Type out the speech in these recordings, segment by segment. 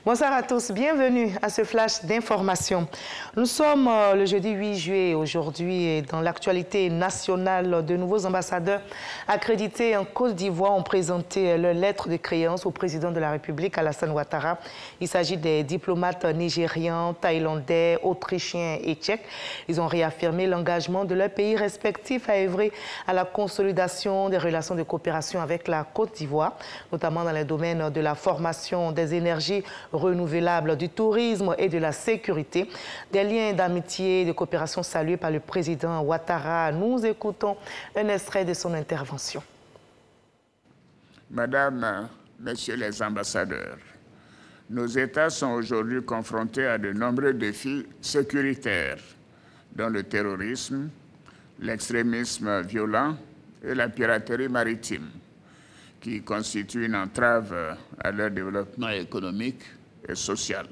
Bonsoir à tous, bienvenue à ce flash d'information. Nous sommes le jeudi 8 juillet aujourd'hui dans l'actualité nationale. De nouveaux ambassadeurs accrédités en Côte d'Ivoire ont présenté leur lettre de créance au président de la République, Alassane Ouattara. Il s'agit des diplomates nigérians, thaïlandais, autrichiens et tchèques. Ils ont réaffirmé l'engagement de leurs pays respectifs à œuvrer à la consolidation des relations de coopération avec la Côte d'Ivoire, notamment dans les domaines de la formation, des énergies renouvelables, du tourisme et de la sécurité. Des liens d'amitié et de coopération salués par le président Ouattara. Nous écoutons un extrait de son intervention. Madame, Messieurs les ambassadeurs, nos États sont aujourd'hui confrontés à de nombreux défis sécuritaires, dont le terrorisme, l'extrémisme violent et la piraterie maritime, qui constituent une entrave à leur développement économique et social.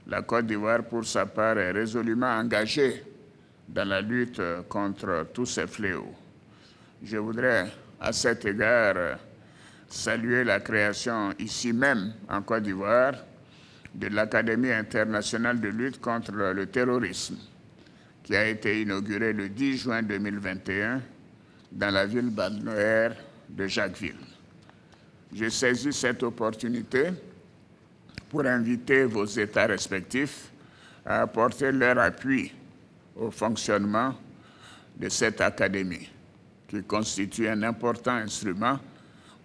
La Côte d'Ivoire, pour sa part, est résolument engagée dans la lutte contre tous ces fléaux. Je voudrais, à cet égard, saluer la création ici même, en Côte d'Ivoire, de l'Académie internationale de lutte contre le terrorisme, qui a été inaugurée le 10 juin 2021 dans la ville balnéaire de Jacquesville. Je saisis cette opportunité pour inviter vos États respectifs à apporter leur appui au fonctionnement de cette académie, qui constitue un important instrument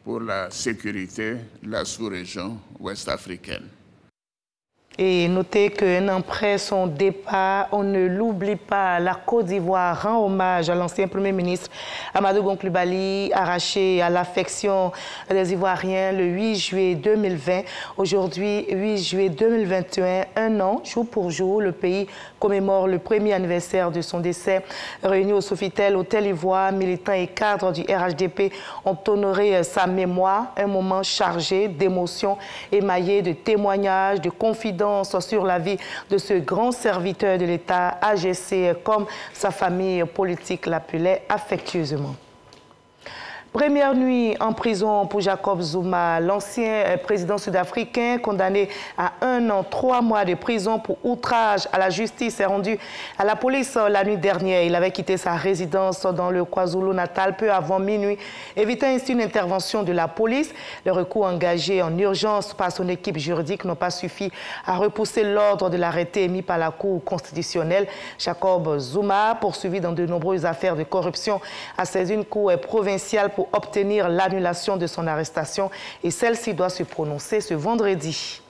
pour la sécurité de la sous-région ouest-africaine. Et notez qu'un an après son départ, on ne l'oublie pas, la Côte d'Ivoire rend hommage à l'ancien Premier ministre Amadou Gon Coulibaly, arraché à l'affection des Ivoiriens le 8 juillet 2020. Aujourd'hui, 8 juillet 2021, un an, jour pour jour, le pays commémore le premier anniversaire de son décès. Réunis au Sofitel, Hôtel Ivoire, militants et cadres du RHDP ont honoré sa mémoire, un moment chargé d'émotions, émaillé de témoignages, de confidences sur la vie de ce grand serviteur de l'État, AGC, comme sa famille politique l'appelait affectueusement. Première nuit en prison pour Jacob Zuma, l'ancien président sud-africain condamné à 1 an, 3 mois de prison pour outrage à la justice est rendu à la police la nuit dernière. Il avait quitté sa résidence dans le KwaZulu-Natal peu avant minuit, évitant ainsi une intervention de la police. Le recours engagé en urgence par son équipe juridique n'a pas suffi à repousser l'ordre de l'arrêté émis par la Cour constitutionnelle. Jacob Zuma, poursuivi dans de nombreuses affaires de corruption, a saisi une cour provinciale pour obtenir l'annulation de son arrestation et celle-ci doit se prononcer ce vendredi.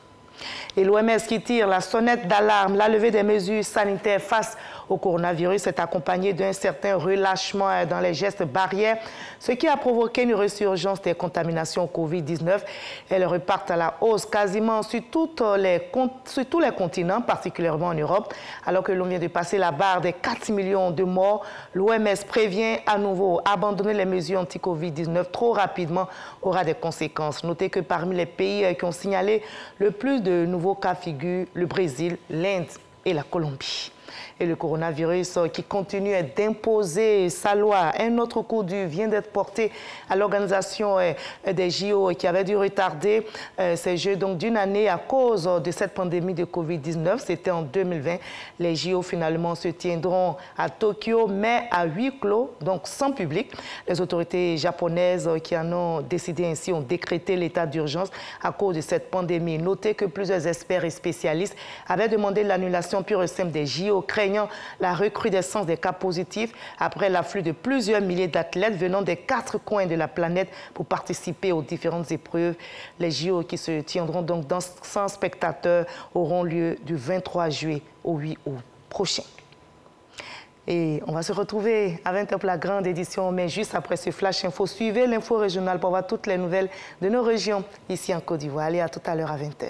Et l'OMS qui tire la sonnette d'alarme, la levée des mesures sanitaires face au coronavirus est accompagnée d'un certain relâchement dans les gestes barrières, ce qui a provoqué une résurgence des contaminations Covid-19. Elles repartent à la hausse quasiment sur tous les continents, particulièrement en Europe. Alors que l'on vient de passer la barre des 4 millions de morts, l'OMS prévient à nouveau abandonner les mesures anti-Covid-19 trop rapidement aura des conséquences. Notez que parmi les pays qui ont signalé le plus de nouveaux cas figurent le Brésil, l'Inde et la Colombie. Et le coronavirus qui continue d'imposer sa loi. Un autre coup dur vient d'être porté à l'organisation des JO qui avait dû retarder ces Jeux d'une année à cause de cette pandémie de Covid-19. C'était en 2020. Les JO finalement se tiendront à Tokyo, mais à huis clos, donc sans public. Les autorités japonaises qui en ont décidé ainsi ont décrété l'état d'urgence à cause de cette pandémie. Notez que plusieurs experts et spécialistes avaient demandé l'annulation pure et simple des JO, craignant la recrudescence des cas positifs après l'afflux de plusieurs milliers d'athlètes venant des 4 coins de la planète pour participer aux différentes épreuves. Les JO qui se tiendront donc dans 100 spectateurs auront lieu du 23 juillet au 8 août prochain. Et on va se retrouver à 20h pour la grande édition, mais juste après ce flash info, suivez l'info régionale pour voir toutes les nouvelles de nos régions ici en Côte d'Ivoire. Allez, à tout à l'heure à 20h.